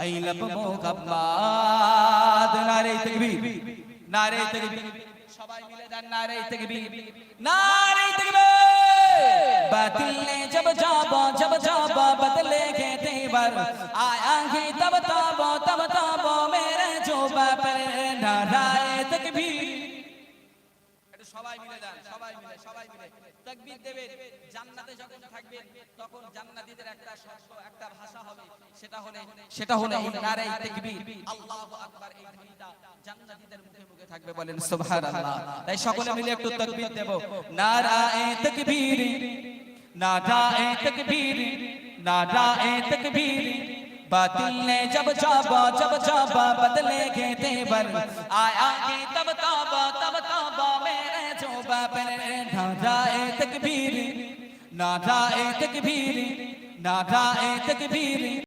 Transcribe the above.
এই लब মোহাম্মদ নারে তাকবীর নারে তাকবীর সবাই মিলে দেন নারে তাকবীর नारे तकबीर बातिल ने जब जाबा बदले के तेवर आया है तब ताबो मेरे जोबा पर नारे तकबीर সবাই মিলে দেন সবাই মিলে তাকবীর দেবেন জান্নাতে যখন থাকবেন তখন জান্নাতীদের একটা শব্দ একটা ভাষা হবে সেটা হলো এই নারে তাকবীর আল্লাহু আকবার এই ধ্বনিটা জান্নাতীদের মুখে মুখে থাকবে বলেন সুবহানাল্লাহ তাই সকলে মিলে একটু তাকবীর দেব নারায়ে তাকবীর নারায়ে তাকবীর নারায়ে তাকবীর बातिल ने जब जाबा बदले के तेवर आया है तब ताबा मेरे जोबा पर नाराए तकबीर नाराए तकबीर नाराए तकबीर